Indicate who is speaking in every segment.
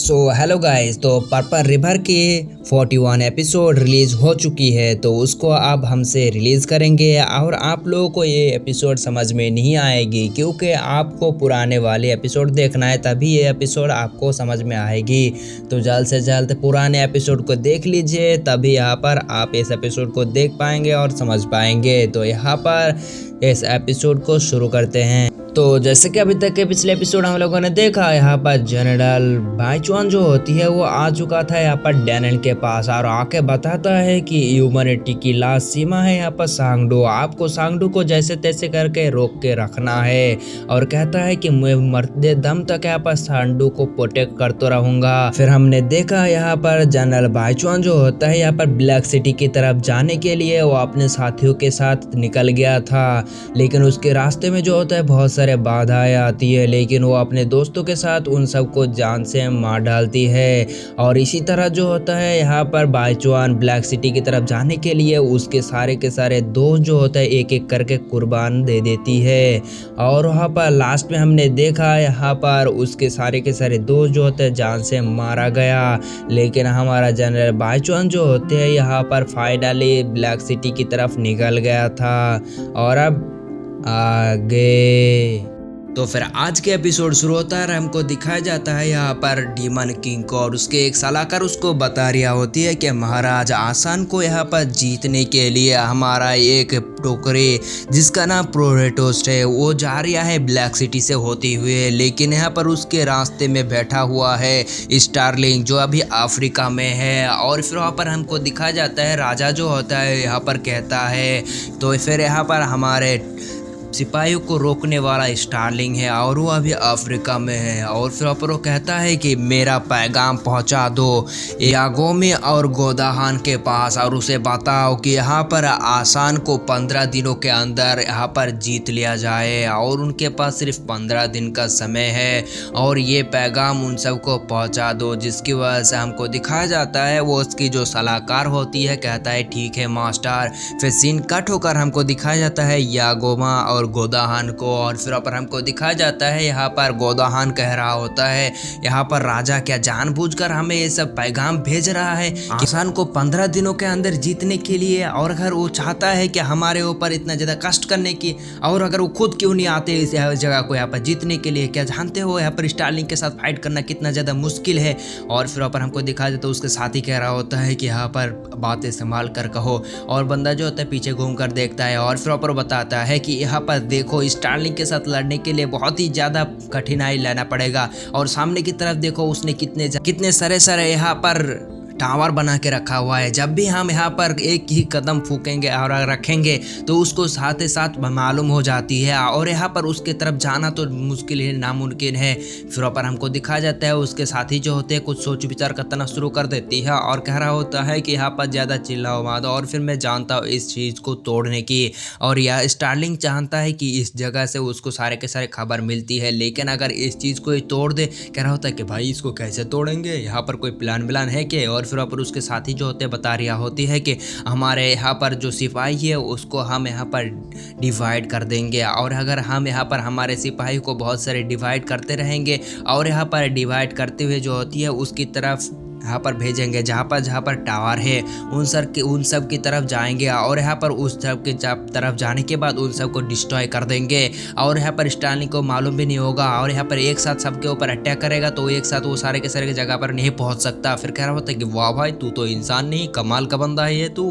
Speaker 1: So hello guys, तो purple river की 41 episode release हो चुकी है। तो उसको अब हमसे रिलीज़ करेंगे और आप लोगों को ये एपिसोड समझ में नहीं आएगी, क्योंकि आपको पुराने वाले एपिसोड देखना है, तभी ये एपिसोड आपको समझ में आएगी। तो जल्द से जल्द पुराने एपिसोड को देख लीजिए, तभी यहाँ पर आप इस एपिसोड को देख पाएंगे और समझ पाएंगे। तो यहाँ पर इस एपिसोड को शुरू करते हैं। तो जैसे कि अभी तक के पिछले एपिसोड हम लोगों ने देखा, यहाँ पर जनरल बाइचुआन जो होती है वो आ चुका था यहाँ पर डैनियल के पास और आके बताता है कि ह्यूमैनिटी की लास्ट सीमा है यहाँ पर सांगडू। आपको सांगडू को जैसे तैसे करके रोक के रखना है और कहता है कि मैं मरते दम तक यहाँ पर सांगडू को प्रोटेक्ट करता रहूंगा। फिर हमने देखा यहाँ पर जनरल बाइचुआन जो होता है यहाँ पर ब्लैक सिटी की तरफ जाने के लिए वो अपने साथियों के साथ निकल गया था, लेकिन उसके रास्ते में जो होता है बहुत सारे बाधाएं आती है, लेकिन वो अपने दोस्तों के साथ उन सबको जान से मार डालती है। और इसी तरह जो होता है यहाँ पर बाइचुआन ब्लैक सिटी की तरफ जाने के लिए उसके सारे के सारे दोस्त जो होते हैं एक एक करके कुर्बान दे देती है। और वहाँ पर लास्ट में हमने देखा यहाँ पर उसके सारे के सारे दोस्त जो होते हैं जान से मारा गया, लेकिन हमारा जनरल बाइचुआन जो होते हैं यहाँ पर फाइनली ब्लैक सिटी की तरफ निकल गया था। और अब आगे तो फिर आज के एपिसोड शुरू होता है और हमको दिखाया जाता है यहाँ पर डीमन किंग को, और उसके एक सलाहकार उसको बता रहा होती है कि महाराज आसान को यहाँ पर जीतने के लिए हमारा एक टोकरी जिसका नाम प्रोरेटोस्ट है वो जा रहा है ब्लैक सिटी से होती हुए, लेकिन यहाँ पर उसके रास्ते में बैठा हुआ है स्टारलिंग जो अभी अफ्रीका में है। और फिर वहाँ पर हमको दिखाया जाता है राजा जो होता है यहाँ पर कहता है, तो फिर यहाँ पर हमारे सिपाहियों को रोकने वाला स्टारलिंग है और वो अभी अफ्रीका में है। और फिर वो कहता है कि मेरा पैगाम पहुंचा दो यागोमी और गोदाहान के पास और उसे बताओ कि यहाँ पर आसान को 15 दिनों के अंदर यहाँ पर जीत लिया जाए, और उनके पास सिर्फ 15 दिन का समय है और ये पैगाम उन सबको पहुँचा दो। जिसकी वजह से हमको दिखाया जाता है वो उसकी जो सलाहकार होती है कहता है ठीक है मास्टर। फिर सीन कट होकर हमको दिखाया जाता है यागोमा और गोदाहान को, और फिर पर हमको दिखाया जाता है यहाँ पर गोदाहान कह रहा होता है यहाँ पर राजा क्या जानबूझकर हमें ये सब पैगाम भेज रहा है आसान को 15 दिनों के अंदर जीतने के लिए, और अगर वो चाहता है कि हमारे ऊपर इतना ज़्यादा कष्ट करने की, और अगर वो खुद क्यों नहीं आते इस जगह को यहाँ पर जीतने के लिए। क्या जानते हो यहाँ पर स्टारलिंग के साथ फाइट करना कितना ज़्यादा मुश्किल है। और फिर पर हमको दिखाया जाता है उसके साथी कह रहा होता है कि यहाँ पर बातें संभाल कर कहो, और बंदा जो होता है पीछे घूम कर देखता है और फिर पर बताता है कि यहाँ पर देखो स्टारलिंग के साथ लड़ने के लिए बहुत ही ज़्यादा कठिनाई लेना पड़ेगा, और सामने की तरफ देखो उसने कितने सारे यहाँ पर टावर बना के रखा हुआ है। जब भी हम यहाँ पर एक ही कदम फूकेंगे और रखेंगे तो उसको साथ ही साथ मालूम हो जाती है, और यहाँ पर उसके तरफ जाना तो मुश्किल है, नामुमकिन है। फिर पर हमको दिखाया जाता है उसके साथी जो होते हैं कुछ सोच विचार करना शुरू कर देती है और कह रहा होता है कि यहाँ पर ज़्यादा चिल्लाओ मत, और फिर मैं जानता हूँ इस चीज़ को तोड़ने की। और यह स्टारलिंग चाहता है कि इस जगह से उसको सारे के सारे खबर मिलती है, लेकिन अगर इस चीज़ को तोड़ दे, कह रहा होता है कि भाई इसको कैसे तोड़ेंगे, यहाँ पर कोई प्लान है कि। और फिर पर उसके साथी जो होते बता रहा होती है कि हमारे यहाँ पर जो सिपाही है उसको हम यहाँ पर डिवाइड कर देंगे, और अगर हम यहाँ पर हमारे सिपाही को बहुत सारे डिवाइड करते रहेंगे और यहाँ पर डिवाइड करते हुए जो होती है उसकी तरफ यहाँ पर भेजेंगे जहाँ पर टावर है उन सब की तरफ जाएंगे, और यहाँ पर उस सब की तरफ जाने के बाद उन सब को डिस्ट्रॉय कर देंगे, और यहाँ पर स्टारलिंग को मालूम भी नहीं होगा, और यहाँ पर एक साथ सबके ऊपर अटैक करेगा तो एक साथ वो सारे के सारे जगह पर नहीं पहुँच सकता। फिर कह रहा होता है कि वाह भाई तू तो इंसान नहीं, कमाल का बंदा है ये तू।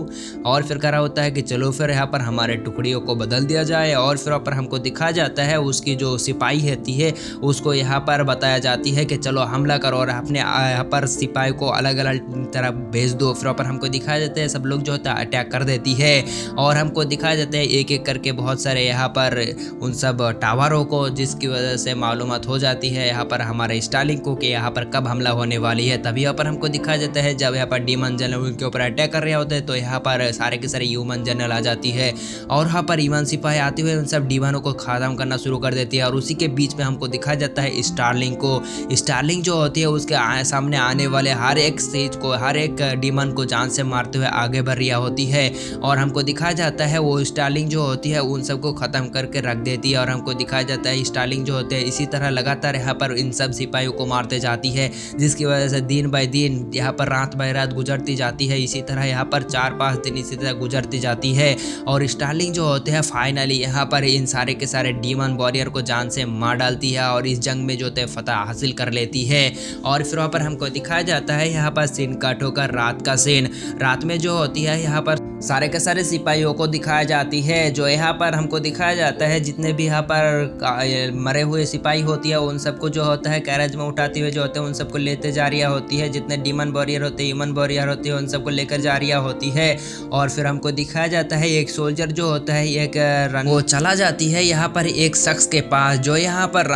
Speaker 1: और फिर कह रहा होता है कि चलो फिर यहाँ पर हमारे टुकड़ियों को बदल दिया जाए, और फिर पर हमको दिखाया जाता है उसकी जो सिपाही रहती है उसको यहाँ पर बताया जाती है कि चलो हमला करो और अपने यहाँ पर सिपाही को अलग अलग तरफ भेज दो। फिर पर हमको दिखाया जाता है सब लोग जो होता है अटैक कर देती है, और हमको दिखाया जाता है एक एक करके बहुत सारे यहाँ पर उन सब टावरों को, जिसकी वजह से मालूमात हो जाती है यहाँ पर हमारे स्टारलिंग को कि यहाँ पर कब हमला होने वाली है। तभी यहाँ पर हमको दिखाया जाता है जब यहाँ पर डीमन जनरल उनके ऊपर अटैक कर रहे होते हैं तो यहाँ पर सारे के सारे ह्यूमन जनरल आ जाती है, और यहाँ पर ह्यूमन सिपाही आते हुए उन सब डीमनों को खत्म करना शुरू कर देती है। और उसी के बीच में हमको दिखाया जाता है स्टारलिंग को। स्टारलिंग जो होती है उसके सामने आने वाले हर एक चीज को, हर एक डीमन को जान से मारते हुए आगे बढ़ रही होती है। और हमको दिखाया जाता है वो स्टार्लिंग जो होती है उन सबको ख़त्म करके रख देती है। और हमको दिखाया जाता है स्टार्लिंग जो होते हैं इसी तरह लगातार यहाँ पर इन सब सिपाहियों को मारते जाती है, जिसकी वजह से दिन बाय दिन यहाँ पर रात बाय रात गुजरती जाती है। इसी तरह यहाँ पर 4-5 दिन इसी तरह गुजरती जाती है और स्टार्लिंग जो होते हैं फाइनली यहाँ पर इन सारे के सारे डीमन वॉरियर को जान से मार डालती है और इस जंग में जो होते फतह हासिल कर लेती है। और फिर वहाँ पर हमको दिखाया जाता है यहाँ पर सीन कट होकर रात का सीन। रात में जो होती है यहाँ पर सारे के सारे सिपाहियों को दिखाया जाती है, जो यहाँ पर हमको दिखाया जाता है जितने भी यहाँ पर मरे हुए सिपाही होती है उन सबको जो होता है कैरेज में उठाते हुए जो होते हैं उन सबको लेते जा रही होती है। जितने डीमन वॉरियर होते हैं, ह्यूमन वॉरियर होते हैं, उन सबको लेकर जा रही होती है। और फिर हमको दिखाया जाता है एक सोल्जर जो होता है एक वो चला जाती है यहाँ पर एक शख्स के पास जो यहाँ पर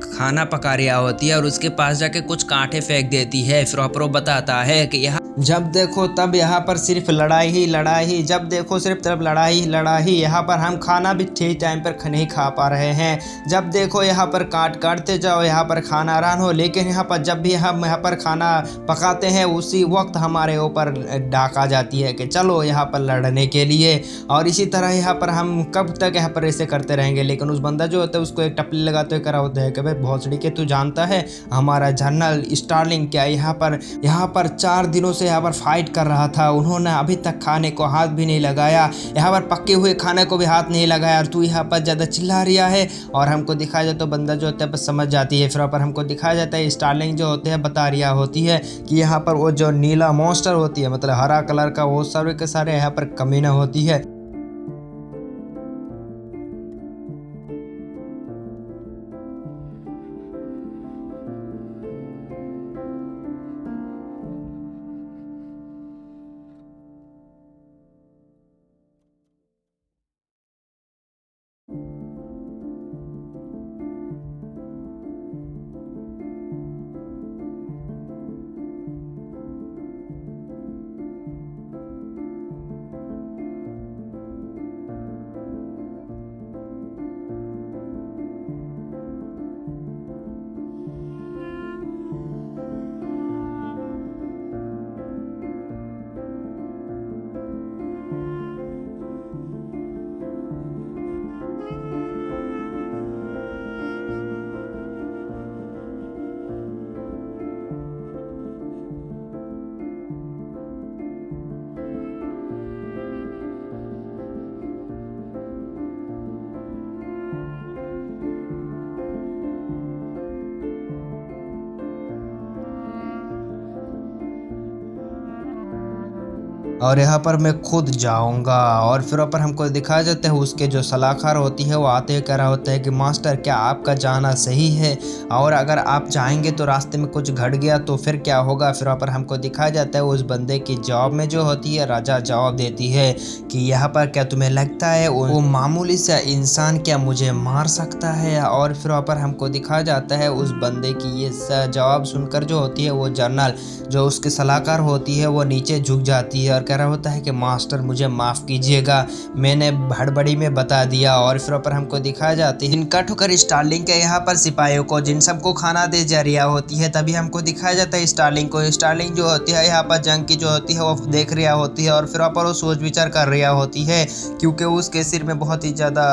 Speaker 1: खाना पका रही होती है और उसके पास जाके कुछ कांटे फेंक देती है। फिर वो बताता है कि यहाँ जब देखो तब यहाँ पर सिर्फ लड़ाई ही लड़ाई, जब देखो सिर्फ तब लड़ाई ही लड़ाई। यहाँ पर हम खाना भी ठीक टाइम पर नहीं खा पा रहे हैं। जब देखो यहाँ पर काटते जाओ, यहाँ पर खाना आराम हो, लेकिन यहाँ पर जब भी हम यहाँ पर खाना पकाते हैं उसी वक्त हमारे ऊपर डाक आ जाती है कि चलो यहाँ पर लड़ने के लिए। और इसी तरह यहाँ पर हम कब तक यहाँ पर ऐसे करते रहेंगे। लेकिन उस बंदा जो होता है उसको एक टपली लगाते हुए करा होता है कि भाई भोसड़ी के तू जानता है हमारा जनरल स्टार्लिंग क्या यहाँ पर 4 दिनों से यहाँ पर फाइट कर रहा था, उन्होंने अभी तक खाने को हाथ भी नहीं लगाया, यहाँ पर पके हुए खाने को भी हाथ नहीं लगाया और तू यहाँ पर ज़्यादा चिल्ला रिया है। और हमको दिखाया जाता है बंदा जो होता है बस समझ जाती है। फिर पर हमको दिखाया जाता है स्टार्लिंग जो होते हैं बता रिया होती है कि यहाँ पर वो जो नीला मॉन्स्टर होती है मतलब हरा कलर का वो सारे के सारे यहाँ पर कमीना होती है। और यहाँ पर मैं खुद जाऊँगा। और फिर ऊपर हमको दिखाया जाता है उसके जो सलाहकार होती है वो आते हुए कह रहा होता है कि मास्टर क्या आपका जाना सही है, और अगर आप जाएंगे तो रास्ते में कुछ घट गया तो फिर क्या होगा। फिर ऊपर हमको दिखाया जाता है उस बंदे की जवाब में जो होती है राजा जवाब देती है कि यहाँ पर क्या तुम्हें लगता है वो मामूली सा इंसान क्या मुझे मार सकता है। और फिर ऊपर हमको दिखाया जाता है उस बंदे की ये जवाब सुनकर जो होती है वो जनरल जो उसके सलाहकार होती है वो नीचे झुक जाती है और कह रहा होता है कि मास्टर मुझे माफ़ कीजिएगा, मैंने हड़बड़ी में बता दिया। और फिर ऊपर हमको दिखाया जाती है इनका ठुकर स्टार्लिंग के यहाँ पर सिपाहियों को जिन सबको खाना दे जा रही होती है, तभी हमको दिखाया जाता है स्टार्लिंग को। स्टार्लिंग जो होती है यहाँ पर जंग की जो होती है वो देख रही होती है और फिर ऊपर वो सोच विचार कर रही होती है क्योंकि उसके सिर में बहुत ही ज़्यादा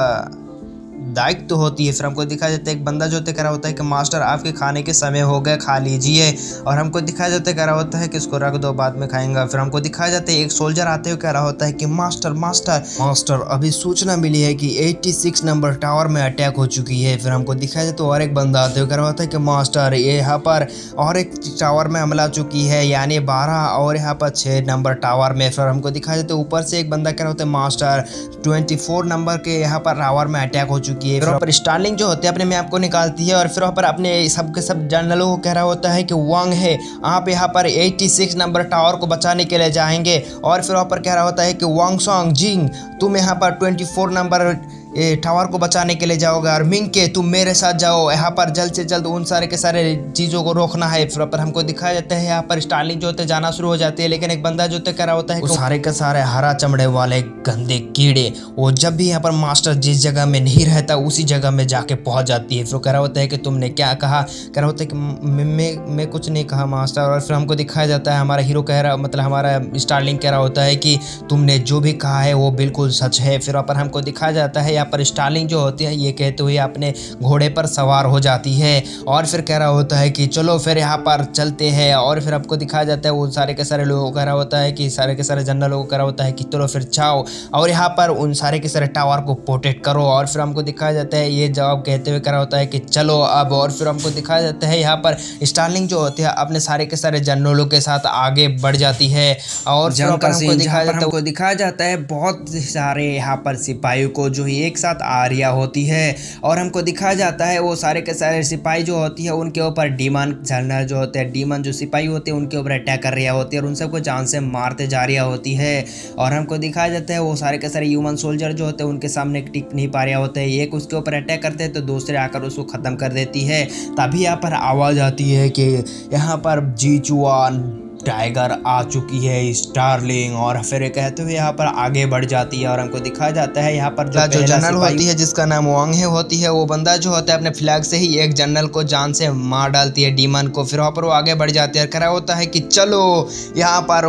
Speaker 1: दायित्व तो होती है। फिर हमको दिखाया जाता है एक बंदा जो होता है कह रहा होता है कि मास्टर आपके खाने के समय हो गए, खा लीजिए। और हमको दिखाया जाता है कह रहा होता है कि इसको रख दो बाद में खाएंगा। फिर हमको दिखाया जाता है एक सोल्जर आते हुए कह रहा होता है कि मास्टर मास्टर मास्टर अभी सूचना मिली है कि 86 नंबर टावर में अटैक हो चुकी है। फिर हमको दिखाया जाता है और एक बंदा आते हुए कह रहा होता है कि मास्टर ये यहाँ पर और एक टावर में हमला चुकी है, यानी 12 और यहाँ पर 6 नंबर टावर में। फिर हमको दिखाया जाता है ऊपर से एक बंदा कह रहा होता है मास्टर 24 नंबर के यहाँ पर टावर में अटैक हो चुकी है। फिर वहाँ पर स्टार्लिंग जो होते हैं अपने मैप को निकालती है और फिर वहाँ पर अपने सबके सब जनरलों को कह रहा होता है कि वांग है आप यहाँ पर 86 नंबर टावर को बचाने के लिए जाएंगे। और फिर वहाँ पर कह रहा होता है कि वांग सॉन्ग जिंग तुम यहाँ पर 24 नंबर ये टावर को बचाने के लिए जाओगे और मिंके तुम मेरे साथ जाओ, यहाँ पर जल्द से जल्द उन सारे के सारे चीज़ों को रोकना है। फिर पर हमको दिखाया जाता है यहाँ पर स्टार्लिंग जो होते जाना शुरू हो जाती है, लेकिन एक बंदा जो होता कह रहा होता है सारे के सारे हरा चमड़े वाले गंदे कीड़े, वो जब भी यहाँ पर मास्टर जिस जगह में नहीं रहता उसी जगह में जाके पहुंच जाती है। फिर कह रहा होता है कि तुमने क्या कहा, कह रहा होता है कि मैं कुछ नहीं कहा मास्टर। और फिर हमको दिखाया जाता है हमारा हीरो कह रहा, मतलब हमारा स्टार्लिंग कह रहा होता है कि तुमने जो भी कहा है वो बिल्कुल सच है। फिर पर हमको दिखाया जाता है यहाँ पर स्टार्लिंग जो होती है ये कहते हुए अपने घोड़े पर सवार हो जाती है और फिर कह रहा होता है कि चलो फिर यहाँ पर चलते हैं। और फिर आपको दिखाया जाता है वो सारे के सारे लोगों को कह रहा होता है कि सारे के सारे जनरल लोगों को कह रहा होता है कि चलो फिर जाओ और यहाँ पर उन सारे के सारे टावर को प्रोटेक्ट करो। और फिर हमको दिखाया जाता है ये जवाब कहते हुए कह रहा होता है कि चलो अब। और फिर हमको दिखाया जाता है यहाँ पर स्टार्लिंग जो होती है अपने सारे के सारे जनरलों के साथ आगे बढ़ जाती है और हमको दिखाया जाता है बहुत सारे यहाँ पर सिपाहियों को जो ही एक साथ आ रही होती है। और हमको दिखाया जाता है वो सारे के सारे सिपाही जो होती है उनके ऊपर डीमन जनरल जो होते हैं, डीमन जो सिपाही होते हैं उनके ऊपर अटैक कर रही होती है और उन सबको जान से मारते जा रही होती है। और हमको दिखाया जाता है वो सारे के सारे ह्यूमन सोल्जर जो होते हैं उनके सामने टिक नहीं पा रहे होते हैं, एक उसके ऊपर अटैक करते हैं तो दूसरे आकर उसको ख़त्म कर देती है। तभी यहाँ पर आवाज़ आती है कि यहाँ पर जीचुआन टाइगर आ चुकी है स्टार्लिंग। और फिर कहते हुए यहाँ पर आगे बढ़ जाती है और हमको दिखाया जाता है यहाँ पर जो जनरल होती है जिसका नाम वांग है होती है, वो बंदा जो होता है अपने फ्लैग से ही एक जनरल को जान से मार डालती है डीमन को। फिर वहाँ पर वो आगे बढ़ जाती है, कह रहा होता है कि चलो यहाँ पर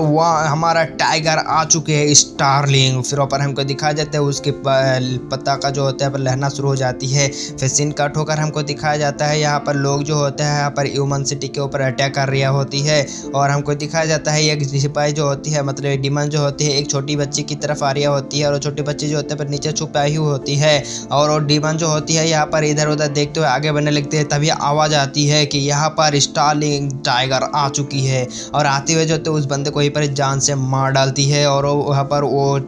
Speaker 1: हमारा टाइगर आ चुके हैं स्टार्लिंग। फिर वहाँ पर हमको दिखाया जाता है उसके पत्ता का जो होता है लहरना शुरू हो जाती है। फिर सीन कट होकर हमको दिखाया जाता है यहाँ पर लोग जो होते हैं यहाँ पर ह्यूमन सिटी के ऊपर अटैक कर रही होती है। और हमको दिखाया जाता है एक सिपाही जो होती है मतलब डीमन जो होती है एक छोटी बच्ची की तरफ आ रही होती है और वो छोटी बच्ची जो होती है पर नीचे छुपाई हुई होती है और वो डीमन जो होती है यहाँ पर इधर उधर देखते हुए आगे बढ़ने लगते हैं। तभी आवाज़ आती है कि यहाँ पर स्टार्लिंग टाइगर आ चुकी है और आते हुए जो होते उस बंदे को यहीं पर जान से मार डालती है और वहाँ पर वो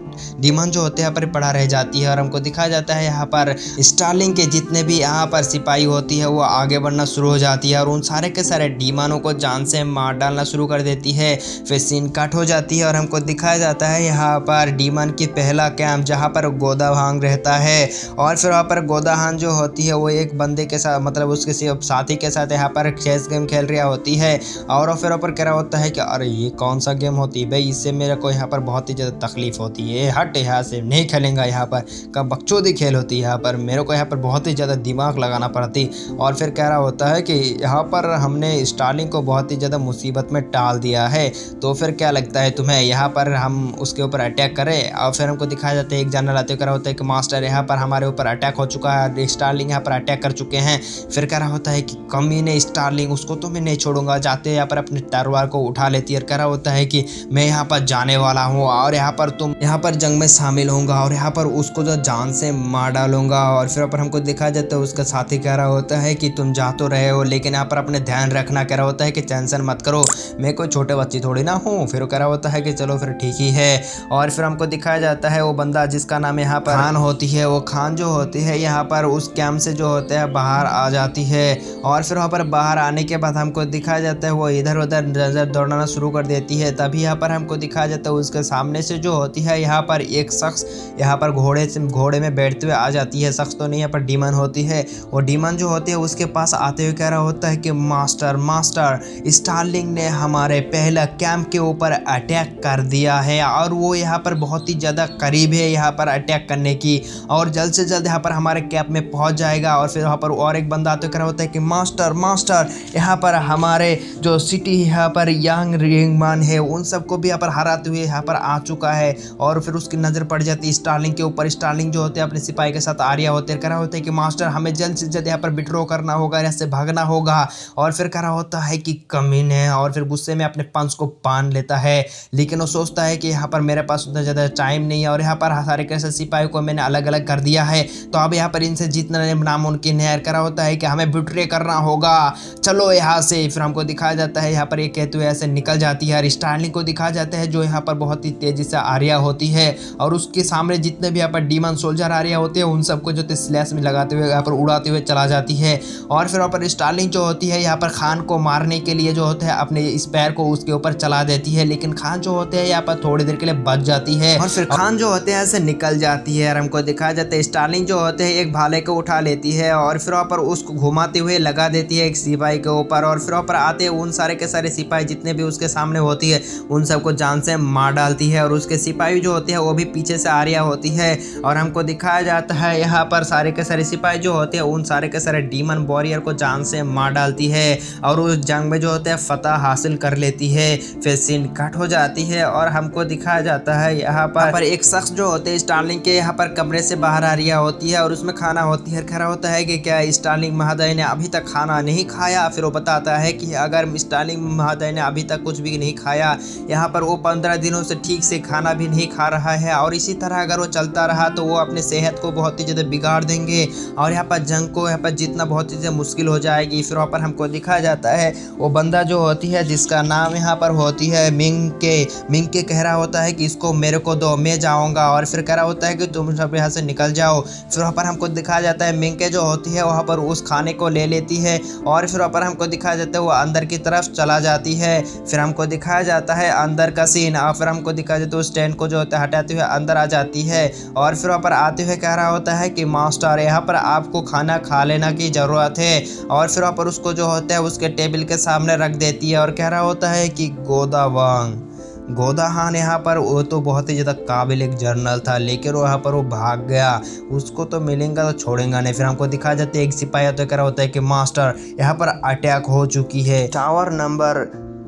Speaker 1: डीमन जो होते हैं यहाँ पर पड़ा रह जाती है। और हमको दिखाया जाता है यहाँ पर स्टार्लिंग के जितने भी यहाँ पर सिपाही होती है वो आगे बढ़ना शुरू हो जाती है और उन सारे के सारे डीमनों को जान से मार डालना शुरू कर देती है। फिर सीन कट हो जाती है और हमको दिखाया जाता है यहाँ पर डीमन की पहला कैंप जहाँ पर गोदाहांग रहता है। और फिर वहाँ पर गोदाहांग जो होती है वो एक बंदे के साथ मतलब उसके साथी के साथ यहाँ पर चेस गेम खेल रही होती है। और फिर ऊपर कह रहा होता है कि अरे ये कौन सा गेम होती है भाई, इससे मेरे को यहाँ पर बहुत ही ज़्यादा तकलीफ होती है, हट यहाँ से नहीं खेलेंगा, यहाँ पर कब बकचोदी खेल होती है, यहाँ पर मेरे को यहाँ पर बहुत ही ज़्यादा दिमाग लगाना पड़ती। और फिर कह रहा होता है कि यहाँ पर हमने स्टार्लिंग को बहुत ही ज़्यादा मुसीबत में टाल दिया है, तो फिर क्या लगता है तुम्हें यहाँ पर हम उसके ऊपर अटैक करें। और फिर हमको दिखाया जाता है एक जनरल आते कह रहा होता है कि मास्टर यहाँ पर हमारे ऊपर अटैक हो चुका है, स्टार्लिंग यहाँ पर अटैक कर चुके हैं। फिर कह रहा होता है कि कमीने स्टार्लिंग उसको तो मैं नहीं छोड़ूंगा, जाते यहाँ पर अपने तलवार को उठा लेती है। कह रहा होता है कि मैं यहाँ पर जाने वाला हूँ और यहाँ पर तुम यहाँ पर जंग में शामिल होऊंगा और यहाँ पर उसको जो जान से मार डालूंगा। और फिर पर हमको दिखाया जाता है उसका साथी कह रहा होता है कि तुम जा तो रहे हो लेकिन यहाँ पर अपने ध्यान रखना। कह रहा होता है कि टेंशन मत करो, मैं कोई छोटे बच्चे थोड़ी ना हूँ। फिर वो कह रहा होता है कि चलो फिर ठीक ही है। और फिर हमको दिखाया जाता है वो बंदा जिसका नाम यहाँ पर खान होती है, वो खान जो होती है यहाँ पर उस कैंप से जो होता है बाहर आ जाती है। और फिर वहाँ पर बाहर आने के बाद हमको दिखाया जाता है वो इधर उधर नजर दौड़ना शुरू कर देती है। तभी यहाँ पर हमको दिखाया जाता है उसके सामने से जो होती है यहाँ पर एक शख्स यहाँ पर घोड़े में बैठते हुए आ जाती है। शख्स तो नहीं यहाँ पर डीमन होती है, वो डीमन जो होती है उसके पास आते हुए कह रहा होता है कि मास्टर स्टार्लिंग ने हमारे पहला कैंप के ऊपर अटैक कर दिया है और वो यहाँ पर बहुत ही ज़्यादा करीब है यहाँ पर अटैक करने की और जल्द से जल्द यहाँ पर हमारे कैंप में पहुँच जाएगा। और फिर वहाँ पर और एक बंदा आते कह रहा होता है कि मास्टर यहाँ पर हमारे जो सिटी यहाँ पर यांग रिंगमान है उन सबको भी यहाँ पर हराते हुए यहाँ पर आ चुका है। और फिर उसकी नज़र पड़ जाती है स्टार्लिंग के ऊपर। स्टार्लिंग जो होते हैं अपने सिपाही के साथ आर्या होते हैं, कह रहा होता है कि मास्टर हमें जल्द से जल्द यहाँ पर विड्रॉ करना होगा, यहाँ से भागना होगा। और फिर कह रहा होता है कि कमीने, और फिर गुस्से में अपने पंच को बांध लेता है। लेकिन वो सोचता है कि यहाँ पर मेरे पास उतना ज़्यादा टाइम नहीं है और यहाँ पर सारे कैसे सिपाही को मैंने अलग अलग कर दिया है तो अब यहाँ पर इनसे जीतना नामुमकिन है। कह रहा होता है कि हमें बिट्रे करना होगा, चलो यहाँ से। फिर हमको दिखाया जाता है यहाँ पर एक कहते हुए ऐसे निकल जाती है और स्टार्लिंग को दिखाया जाता है जो यहाँ पर बहुत ही तेजी से आर्या होती है और उसके सामने जितने भी यहाँ पर डीमन सोल्जर आर्या होते हैं उन सबको जो स्लैश में लगाते हुए यहाँ पर उड़ाते हुए चला जाती है। और फिर वहाँ पर स्टार्लिंग जो होती है यहाँ पर खान को मारने के लिए जो होता है अपने स्पैर को को उसके ऊपर चला देती है, लेकिन खान जो होते हैं यहाँ पर थोड़ी देर के लिए बच जाती है और फिर खान जो होते हैं ऐसे निकल जाती है। और हमको दिखाया जाता है स्टार्लिंग जो होते हैं एक भाले को उठा लेती है और फिर वहाँ पर उसको घुमाते हुए लगा देती है एक सिपाही के ऊपर, और फिर वहाँ पर आते उन सारे के सारे सिपाही जितने भी उसके सामने होती है उन सबको जान से मार डालती है। और उसके सिपाही जो होते हैं वो भी पीछे से आ रही होती है और हमको दिखाया जाता है यहाँ पर सारे के सारे सिपाही जो होते हैं उन सारे के सारे डीमन वॉरियर को जान से मार डालती है और उस जंग में जो होते हैं फतह हासिल कर लेती है। फिर सीन कट हो जाती है और हमको दिखाया जाता है यहाँ पर एक शख्स जो होते हैं स्टार्लिंग के यहाँ पर कमरे से बाहर आ रही होती है और उसमें खाना होती है। खड़ा होता है कि क्या स्टार्लिंग महोदय ने अभी तक खाना नहीं खाया। फिर वो बताता है कि अगर स्टार्लिंग महोदय ने अभी तक कुछ भी नहीं खाया, यहाँ पर वो 15 दिनों से ठीक से खाना भी नहीं खा रहा है और इसी तरह अगर वो चलता रहा तो वो अपने सेहत को बहुत ही ज़्यादा बिगाड़ देंगे और यहाँ पर जंग को यहाँ पर जीतना बहुत ही ज़्यादा मुश्किल हो जाएगी। फिर वहाँ पर हमको दिखाया जाता है वो बंदा जो होती है जिसका नाम यहाँ पर होती है मिंग के कह रहा होता है कि इसको मेरे को दो, मैं जाऊँगा, और फिर कह रहा होता है कि तुम सब यहाँ से निकल जाओ। फिर वहाँ पर हमको दिखाया जाता है मिंग के जो होती है वहाँ पर उस खाने को ले लेती है और फिर वहाँ पर हमको दिखाया जाता है वो अंदर की तरफ चला जाती है। फिर हमको दिखाया जाता है अंदर का सीन और फिर हमको दिखाया जाता है उस टेंट को जो होता है हटाते हुए अंदर आ जाती है और फिर वहाँ पर आते हुए कह रहा होता है कि मास्टर यहाँ पर आपको खाना खा लेना की ज़रूरत है, और फिर वहाँ पर उसको जो होता है उसके टेबल के सामने रख देती है और कह रहा होता है कि गोदा खान यहाँ पर वो तो बहुत ही ज़्यादा काबिल एक जर्नल था, लेकिन वो यहाँ पर वो भाग गया, उसको तो मिलेंगा तो छोड़ेगा नहीं। फिर हमको दिखाया जाता है एक सिपाही तो कह रहा होता है कि मास्टर यहाँ पर अटैक हो चुकी है टावर नंबर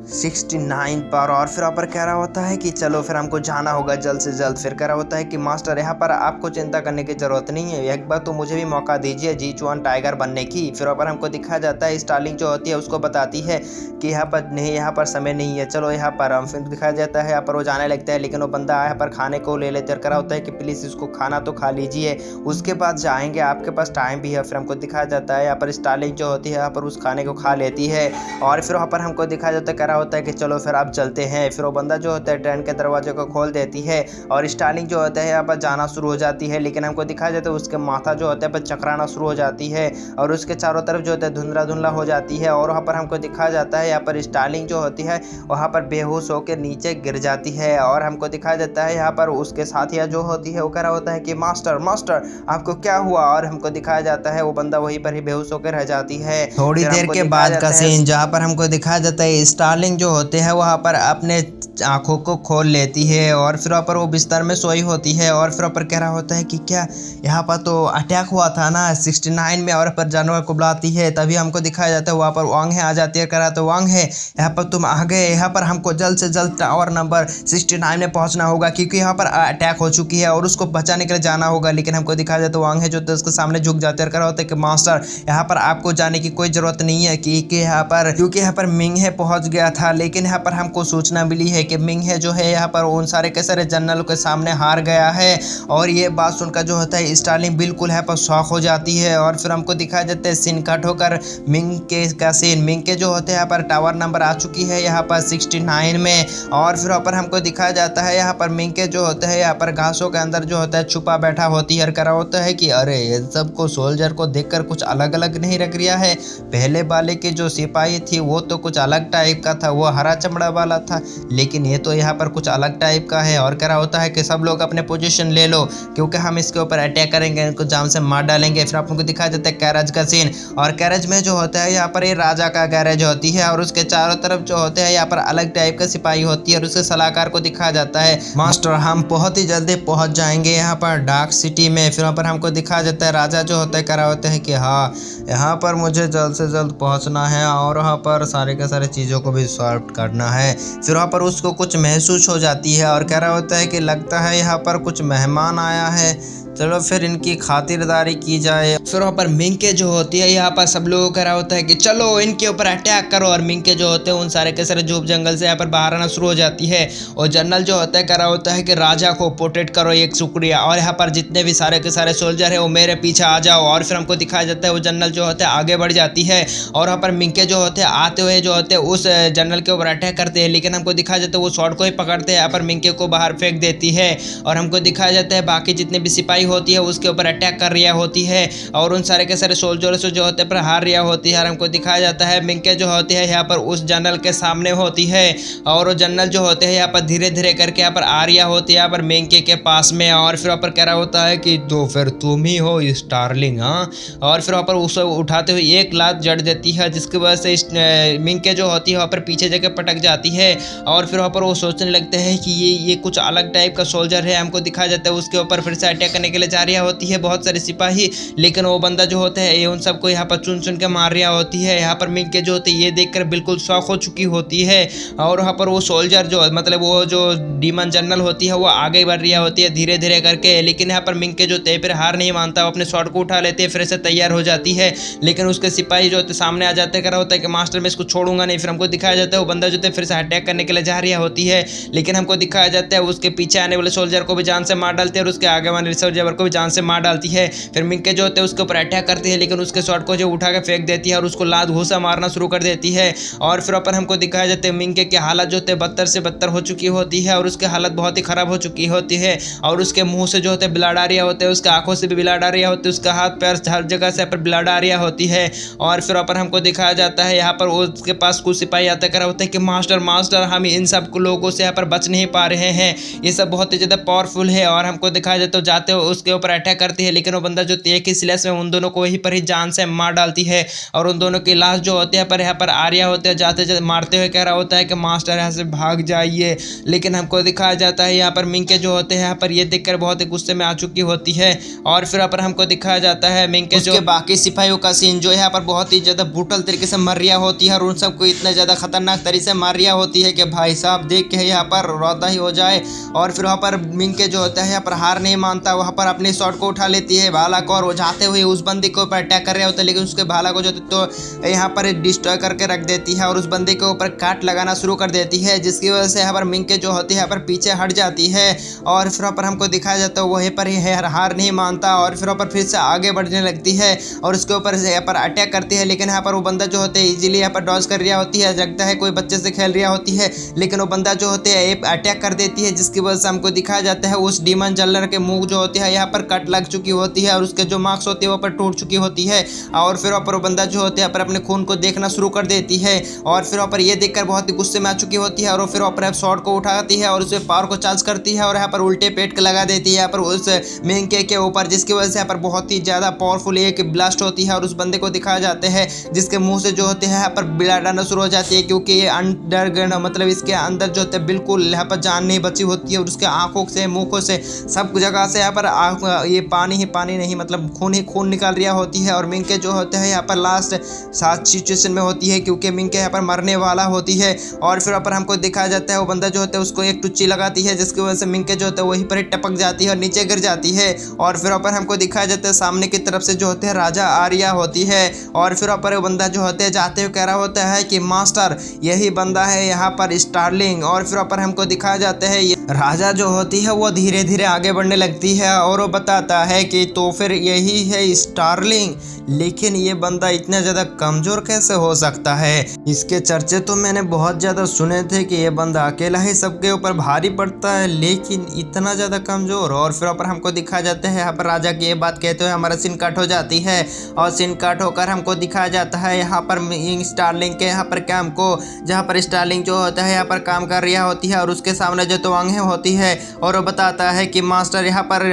Speaker 1: 69 पर, और फिर वहाँ पर कह रहा होता है कि चलो फिर हमको जाना होगा जल्द से जल्द। फिर कह रहा होता है कि मास्टर यहाँ पर आपको चिंता करने की ज़रूरत नहीं है, एक बार तो मुझे भी मौका दीजिए जीचुआन टाइगर बनने की। फिर वहाँ पर हमको दिखाया जाता है स्टार्लिंग जो होती है उसको बताती है कि यहाँ पर नहीं, यहाँ पर समय नहीं है, चलो यहाँ पर हम। फिर दिखाया जाता है यहाँ पर वो जाने लगता है, लेकिन वो बंदा यहाँ पर खाने को ले लेते कह रहा होता है कि प्लीज़ इसको खाना तो खा लीजिए, उसके बाद जाएंगे, आपके पास टाइम भी है। फिर हमको दिखाया जाता है यहाँ पर स्टार्लिंग जो होती है यहाँ पर उस खाने को खा लेती है और फिर वहाँ पर हमको दिखाया जाता है कह रहा होता है कि चलो फिर आप चलते हैं। फिर वो बंदा जो होता है ट्रेन के दरवाजे को खोल देती है और स्टार्लिंग जो होता है यहाँ पर जाना शुरू हो जाती है, लेकिन हमको दिखाया जाता है उसके माथा जो होता है पर चकराना शुरू हो जाती है और उसके चारों तरफ जो होता है धुंधला धुंधला हो जाती है और वहाँ पर हमको दिखाया जाता है यहाँ पर स्टार्लिंग जो होती है वहाँ पर बेहोश होकर नीचे गिर जाती है और हमको दिखाया जाता है यहाँ पर उसके साथिया जो होती है वो कह रहा होता है कि मास्टर आपको क्या हुआ, और हमको दिखाया जाता है वो बंदा वहीं पर ही बेहोश होकर रह जाती है। थोड़ी देर के बाद का सीन जहाँ पर हमको दिखाया जाता है स्टार्लिंग जो होते हैं वहाँ पर अपने आंखों को खोल लेती है और फिर वहाँ पर वो बिस्तर में सोई होती है और फिर वहाँ पर कह रहा होता है कि क्या यहाँ पर तो अटैक हुआ था ना 69 में, और पर जानवर को बुलाती है। तभी हमको दिखाया जाता है वहाँ पर वांग है आ जाती है, कह रहा तो वांग है यहाँ पर तुम आ गए, यहाँ पर हमको जल्द से जल्द टावर नंबर 69 में पहुँचना होगा क्योंकि यहाँ पर अटैक हो चुकी है और उसको बचाने के लिए जाना होगा। लेकिन हमको दिखाया जाता है वांग है जो तो उसके सामने झुक जाते हैं, कह रहा होता है कि मास्टर यहाँ पर आपको जाने की कोई ज़रूरत नहीं है क्योंकि यहाँ पर मिंग है पहुँच गया था, लेकिन यहाँ पर हमको सूचना मिली है कि मिंग है जो है यहाँ पर उन सारे के सारे जनरल के सामने हार गया है। और ये बात सुनकर जो होता है स्टार्लिंग बिल्कुल यहाँ पर शॉक हो जाती है और फिर हमको दिखाया जाता है सीन कट होकर मिंग के सीन। मिंग के जो होते हैं यहाँ पर टावर नंबर आ चुकी है यहाँ पर 69 में, और फिर वहाँ पर हमको दिखाया जाता है यहाँ पर मिंग के जो होते हैं यहाँ पर घासों के अंदर जो होता है छुपा बैठा होती है और कह रहा होता है कि अरे ये सबको सोल्जर को देखकर कुछ अलग अलग नहीं लग रहा है, पहले वाले के जो सिपाही थी वो तो कुछ अलग टाइप का था, वो हरा चमड़ा वाला था, लेकिन ये तो यहाँ पर कुछ अलग टाइप का है। और कह रहा होता है कि सब लोग अपने पोजीशन ले लो क्योंकि हम इसके ऊपर अटैक करेंगे, इनको जान से मार डालेंगे। फिर आपको दिखाया जाता है कैरेज का सीन, और कैरेज में जो होता है यहाँ पर ये राजा का गैरेज होती है और उसके चारों तरफ जो होते हैं यहाँ पर अलग टाइप का सिपाही होती है और उसके सलाहकार को दिखाया जाता है मास्टर हम बहुत ही जल्दी पहुँच जाएंगे यहाँ पर डार्क सिटी में। फिर वहाँ पर हमको दिखाया जाता है राजा जो होता है कह रहा होता है कि हाँ यहाँ पर मुझे जल्द से जल्द पहुँचना है और वहाँ पर सारे के सारे चीज़ों को भी सॉल्व करना है। फिर वहाँ पर उसको कुछ महसूस हो जाती है और कह रहा होता है कि लगता है यहाँ पर कुछ मेहमान आया है, चलो फिर इनकी खातिरदारी की जाए। फिर वहाँ पर मिंग के जो होती है यहाँ पर सब लोगों को कह रहा होता है कि चलो इनके ऊपर अटैक करो, और मिंग के जो होते हैं उन सारे के सारे झोप जंगल से यहाँ पर बाहर आना शुरू हो जाती है और जनरल जो होता है कह रहा होता है कि राजा को पोर्ट्रेट करो एक शुक्रिया, और यहाँ पर जितने भी सारे के सारे सोल्जर है वो मेरे पीछे आ जाओ। और फिर हमको दिखाया जाता है वो जनरल जो होते हैं आगे बढ़ जाती है और वहाँ पर मिंग के जो होते हैं आते हुए जो होते हैं उस जनरल के ऊपर अटैक करते हैं, लेकिन हमको दिखाया जाए तो वो शॉर्ट को ही पकड़ते हैं यहाँ पर मिंके को बाहर फेंक देती है। और हमको दिखाया जाता है बाकी जितने भी सिपाही होती है उसके ऊपर अटैक कर रही होती है और उन सारे के सारे सोल्जर से जो होते हैं पर हार रही होती है। और हमको दिखाया जाता है मिंके जो होती है यहाँ पर उस जनरल के सामने होती है और वो जनरल जो होते हैं यहाँ पर धीरे धीरे करके यहाँ पर आ रही होती है यहाँ पर मिंके के पास में। और फिर वहाँ पर कह रहा होता है कि तो फिर तुम ही हो स्टारलिंग, हाँ। और फिर वहाँ पर उसे उठाते हुए एक लात जड़ देती है जिसकी वजह से मिंके जो होती है वहाँ पर पीछे जगह पटक जाती है। और फिर वहाँ पर वो सोचने लगते हैं कि ये कुछ अलग टाइप का सोल्जर है। हमको दिखाया जाता है उसके ऊपर फिर से अटैक करने के लिए जा रही होती है बहुत सारे सिपाही, लेकिन वो बंदा जो होता है ये उन सबको यहाँ पर चुन चुन के मार रही होती है। यहाँ पर मिंके जो होती है ये देखकर बिल्कुल शॉक हो चुकी होती है। और वहाँ पर वो सोल्जर जो मतलब वो जो डीमन जनरल होती है वो आगे बढ़ रही होती है धीरे धीरे करके, लेकिन यहाँ पर मिंके जो होते हैं फिर हार नहीं मानता, वो अपने शॉट को उठा लेते हैं फिर से तैयार हो जाती है। लेकिन उसके सिपाही जो होते सामने आ जाते कर होता है कि मास्टर मैं इसको छोड़ूंगा नहीं। फिर हमको दिखाया जाता है वो बंदा जो होता है फिर से अटैक करने के लिए जा रही होती है, लेकिन हमको दिखाया जाता है उसके पीछे आने वाले सोल्जर को भी जान से मार डालती है और उसके आगे वाले सोल्जर को भी जान से मार डालती है। फिर मिंके जो होते हैं उसके ऊपर अटैक करती है, लेकिन उसके शॉट को जो उठा के फेंक देती है और उसको लात घूसा मारना शुरू कर देती है। और फिर अपन हमको दिखाया जाता है मिंके की हालत जो होते हैं बदतर से बदतर हो चुकी होती है और उसकी हालत बहुत ही खराब हो चुकी होती है। और उसके मुंह से जो होते हैं ब्लड आ रही होते हैं, उसके आंखों से भी ब्लड आ रही होती है, उसका हाथ पैर हर जगह से पर ब्लड आ रही होती है। और फिर अपन हमको दिखाया जाता है यहाँ पर उसके पास कुछ सिपाही आते कर होते हैं कि मास्टर मास्टर हम इन सब लोगों से यहाँ पर बच नहीं पा रहे हैं, ये सब बहुत ही ज़्यादा पावरफुल है। और हमको दिखाया जाता है जाते हो उसके ऊपर अटैक करती है, लेकिन वो बंदा जो एक ही स्लैश में उन दोनों को वहीं पर ही जान से मार डालती है। और उन दोनों की लाश जो होते हैं पर यहाँ पर आ रहा होते हैं जाते जाते मारते हुए कह रहा होता है कि मास्टर यहाँ से भाग जाइए। लेकिन हमको दिखाया जाता है यहाँ पर मिंके जो होते हैं यहाँ पर ये देखकर बहुत ही गुस्से में आ चुकी होती है। और फिर यहाँ पर हमको दिखाया जाता है मिंके जो बाकी सिपाहियों का सीन जो यहाँ पर बहुत ही ज़्यादा ब्रूटल तरीके से मर रहा होती है और उन सबको इतना ज़्यादा खतरनाक तरीके से मार रहा होती है कि भाई साहब देख के यहाँ पर रौदा ही हो जाए। और फिर वहाँ पर मिंके जो होता है यहाँ पर हार नहीं मानता, वहाँ पर अपने शॉट को उठा लेती है भाला को और वो जाते हुए उस बंदे के ऊपर अटैक कर रहे होते हैं, लेकिन उसके भाला को जो तो यहाँ पर डिस्ट्रॉय करके रख देती है और उस बंदे के ऊपर काट लगाना शुरू कर देती है, जिसकी वजह से यहाँ पर मिंके जो होती है यहाँ पर पीछे हट जाती है। और फिर वहाँ पर हमको दिखाया जाता है वहीं पर ही हार नहीं मानता और फिर वहाँ पर फिर से आगे बढ़ने लगती है और उसके ऊपर यहाँ पर अटैक करती है। लेकिन यहाँ पर वो बंदा जो होते हैं इजीली यहाँ पर डॉज कर रहा होती है, लगता है कोई बच्चे से खेल रहा होती है, लेकिन वो बंदा जो होते हैं अटैक कर देती है, जिसकी वजह से हमको दिखाया जाता है उस डीमन जनरल के मुंह जो होती है यहाँ पर कट लग चुकी होती है और उसके जो मार्क्स होती है वहाँ पर टूट चुकी होती है। और फिर वहाँ पर वो बंदा जो होते हैं यहाँ पर अपने खून को देखना शुरू कर देती है और फिर वहाँ पर ये देखकर बहुत ही गुस्से में आ चुकी होती है और फिर वहाँ पर शॉट को उठाती है और उससे पावर को चार्ज करती है और यहाँ पर उल्टे पेट के लगा देती है यहाँ पर उस मिंके के ऊपर, जिसकी वजह से यहाँ पर बहुत ही ज़्यादा पावरफुल एक ब्लास्ट होती है और उस बंदे को दिखाया जाते हैं जिसके मुंह से जो होते हैं यहाँ पर ब्लड आना शुरू हो जाती है, क्योंकि ये अंडरग्राउंड मतलब इसके अंदर जो होते हैं बिल्कुल यहाँ पर जान नहीं बची होती है और उसके आंखों से मुंहों से सब जगह से यहाँ पर ये पानी ही पानी नहीं मतलब खून ही खून निकाल रही होती है। और मिंके जो होते हैं यहाँ पर लास्ट साथ सिचुएशन में होती है क्योंकि मिंके यहाँ पर मरने वाला होती है। और फिर पर हमको दिखाया जाता है वो बंदा जो होता है उसको एक टुच्ची लगाती है, जिसकी वजह से मिंके जो होता है वहीं पर ही टपक जाती है और नीचे गिर जाती है। और फिर पर हमको दिखाया जाता है सामने की तरफ से जो होते हैं राजा आर्या होती है और फिर पर वो बंदा जो होते हैं जाते हुए कह रहा होता है कि मास्टर यही बंदा है यहाँ पर स्टारलिंग। और फिर पर हमको दिखाया जाता है राजा जो होती है वो धीरे धीरे आगे बढ़ने लगती है और वो बताता है कि तो फिर यही है स्टारलिंग, लेकिन ये बंदा इतना ज़्यादा कमज़ोर कैसे हो सकता है? इसके चर्चे तो मैंने बहुत ज़्यादा सुने थे कि ये बंदा अकेला ही सबके ऊपर भारी पड़ता है, लेकिन इतना ज़्यादा कमज़ोर। और फिर पर हमको दिखाया जाता है यहाँ पर राजा की ये बात कहते हुए हमारा सीन कट हो जाती है और सीन कट होकर हमको दिखाया जाता है यहाँ पर स्टारलिंग के यहाँ पर कैंप को, जहाँ पर स्टारलिंग जो होता है यहाँ पर काम कर रही होती है और उसके सामने जो तवांगे होती है और वो बताता है कि मास्टर यहाँ पर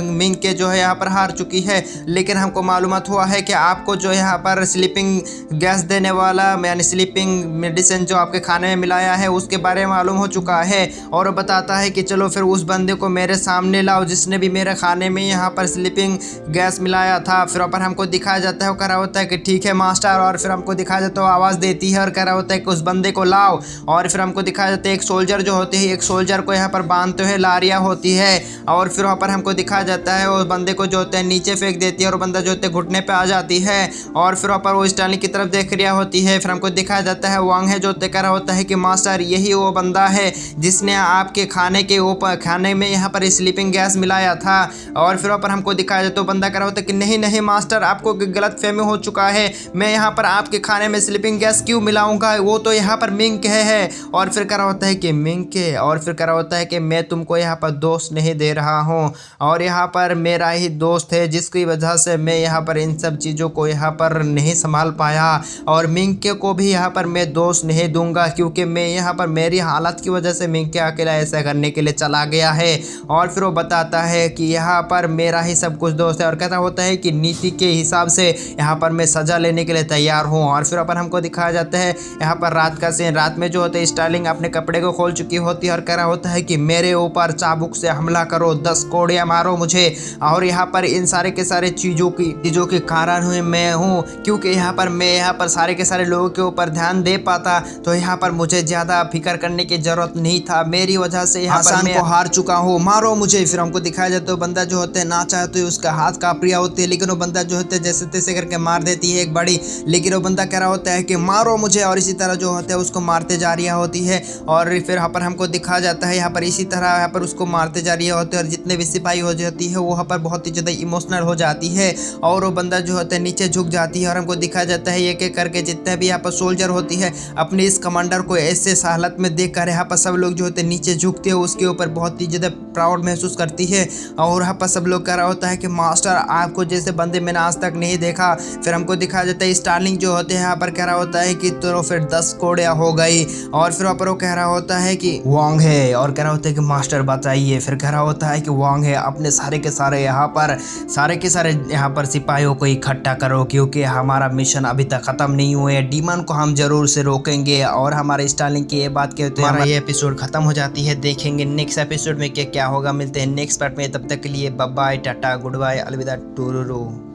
Speaker 1: मिंके जो है यहाँ पर हार चुकी है, लेकिन हमको मालूमात हुआ है कि आपको जो यहाँ पर स्लीपिंग गैस देने वाला यानी स्लीपिंग मेडिसिन जो आपके खाने में मिलाया है उसके बारे में मालूम हो चुका है। और वो बताता है कि चलो फिर उस बंदे को मेरे सामने लाओ जिसने भी मेरे खाने में यहाँ पर स्लीपिंग गैस मिलाया था। फिर पर हमको दिखाया जाता है वो कह रहा होता है कि ठीक है मास्टर। और फिर हमको दिखाया जाता है वो आवाज़ देती है और कह रहा होता है कि उस बंदे को लाओ। और फिर हमको दिखाया जाता है एक सोल्जर जो होते हैं एक सोल्जर को यहाँ पर बांधते हुए ला रही होती है और फिर वहाँ पर हमको दिखाया जाता है उस बंदे को जो होता है नीचे फेंक देती है और बंदा जो होता है घुटने पे आ जाती है। और फिर वहाँ पर वो स्टारलिंग की तरफ देख रही होती है। फिर हमको दिखाया जाता है वांग है जो कह रहा होता है कि मास्टर यही वो बंदा है जिसने आपके खाने के ऊपर खाने में यहाँ पर स्लीपिंग गैस मिलाया था। और फिर वहाँ पर हमको दिखाया जाता है बंदा कह रहा होता है कि नहीं नहीं मास्टर आपको गलत फहमी हो चुका है, मैं यहाँ पर आपके खाने में स्लीपिंग गैस क्यों मिलाऊंगा, वो तो यहाँ पर मिंक है। और फिर फिर कह रहा होता है कि मिंके, और फिर कह रहा होता है कि मैं तुमको यहाँ पर दोस्त नहीं दे रहा हूँ और यहाँ पर मेरा ही दोस्त है जिसकी वजह से मैं यहाँ पर इन सब चीज़ों को यहाँ पर नहीं संभाल पाया, और मिंके को भी यहाँ पर मैं दोस्त नहीं दूंगा क्योंकि मैं यहाँ पर मेरी हालत की वजह से मिंके अकेला ऐसा करने के लिए चला गया है। और फिर वो बताता है कि यहाँ पर मेरा ही सब कुछ दोस्त है, और कहता होता है कि नीति के हिसाब से यहाँ पर मैं सज़ा लेने के लिए तैयार हूँ। और फिर अपन हमको दिखाया जाता है यहाँ पर रात का सीन। रात में जो होता है स्टार्लिंग अपने कपड़े को खोल चुकी होती है और कह रहा होता है कि मेरे ऊपर चाबुक से हमला करो, 10 कोड़ियाँ मारो मुझे, और यहाँ पर इन सारे के सारे चीज़ों के कारण हुए मैं हूँ, क्योंकि यहाँ पर मैं यहाँ पर सारे के सारे लोगों के ऊपर ध्यान दे पाता तो यहाँ पर मुझे ज़्यादा फिक्र करने की ज़रूरत नहीं था, मेरी वजह से यहाँ पर मैं हार चुका हूँ, मारो मुझे। फिर हमको दिखाया जाता है बंदा जो होता है ना चाहते तो उसका हाथ काँप रहा होती है, लेकिन वो बंदा जो होता है जैसे तैसे करके मार देती है एक बड़ी, लेकिन वो बंदा कह रहा होता है कि मारो मुझे, और इसी तरह जो होता है उसको मारते जा रही होती है। और फिर यहाँ पर हमको दिखाया जाता है यहाँ पर इसी तरह यहाँ पर उसको मारते जा रही होते हैं, और जितने भी सिपाही हो जाती है वो वहाँ पर बहुत ही ज़्यादा इमोशनल हो जाती है, और वो बंदा जो होता है नीचे झुक जाती है। और हमको दिखाया जाता है एक एक करके जितने भी यहाँ पर सोल्जर होती है अपने इस कमांडर को ऐसे हालत में देख कर यहाँ पर सब लोग जो होते हैं नीचे झुकते हैं, उसके ऊपर बहुत ही ज़्यादा प्राउड महसूस करती है। और यहाँ पर सब लोग कह रहा होता है कि मास्टर आपको जैसे बंदे मैंने आज तक नहीं देखा। फिर हमको दिखाया जाता है स्टार्लिंग जो होते हैं यहाँ पर कह रहा होता है कि तो फिर 10 कोड़ियाँ हो गई, और फिर वहाँ पर वो कह रहा होता है कि वांग है, और कह रहा होता है कि मास्टर बताइए। फिर कह रहा होता है कि वांग है, अपने सारे के सारे यहाँ पर सिपाहियों को इकट्ठा करो क्योंकि हमारा मिशन अभी तक खत्म नहीं हुए है, डीमन को हम जरूर से रोकेंगे। और हमारे स्टार्लिंग की ये बात कहते हैं हमारा ये एपिसोड खत्म हो जाती है। देखेंगे नेक्स्ट एपिसोड में क्या होगा, मिलते हैं नेक्स्ट पार्ट में, तब तक के लिए bye bye, tata, goodbye, अलविदा, टुरुरु।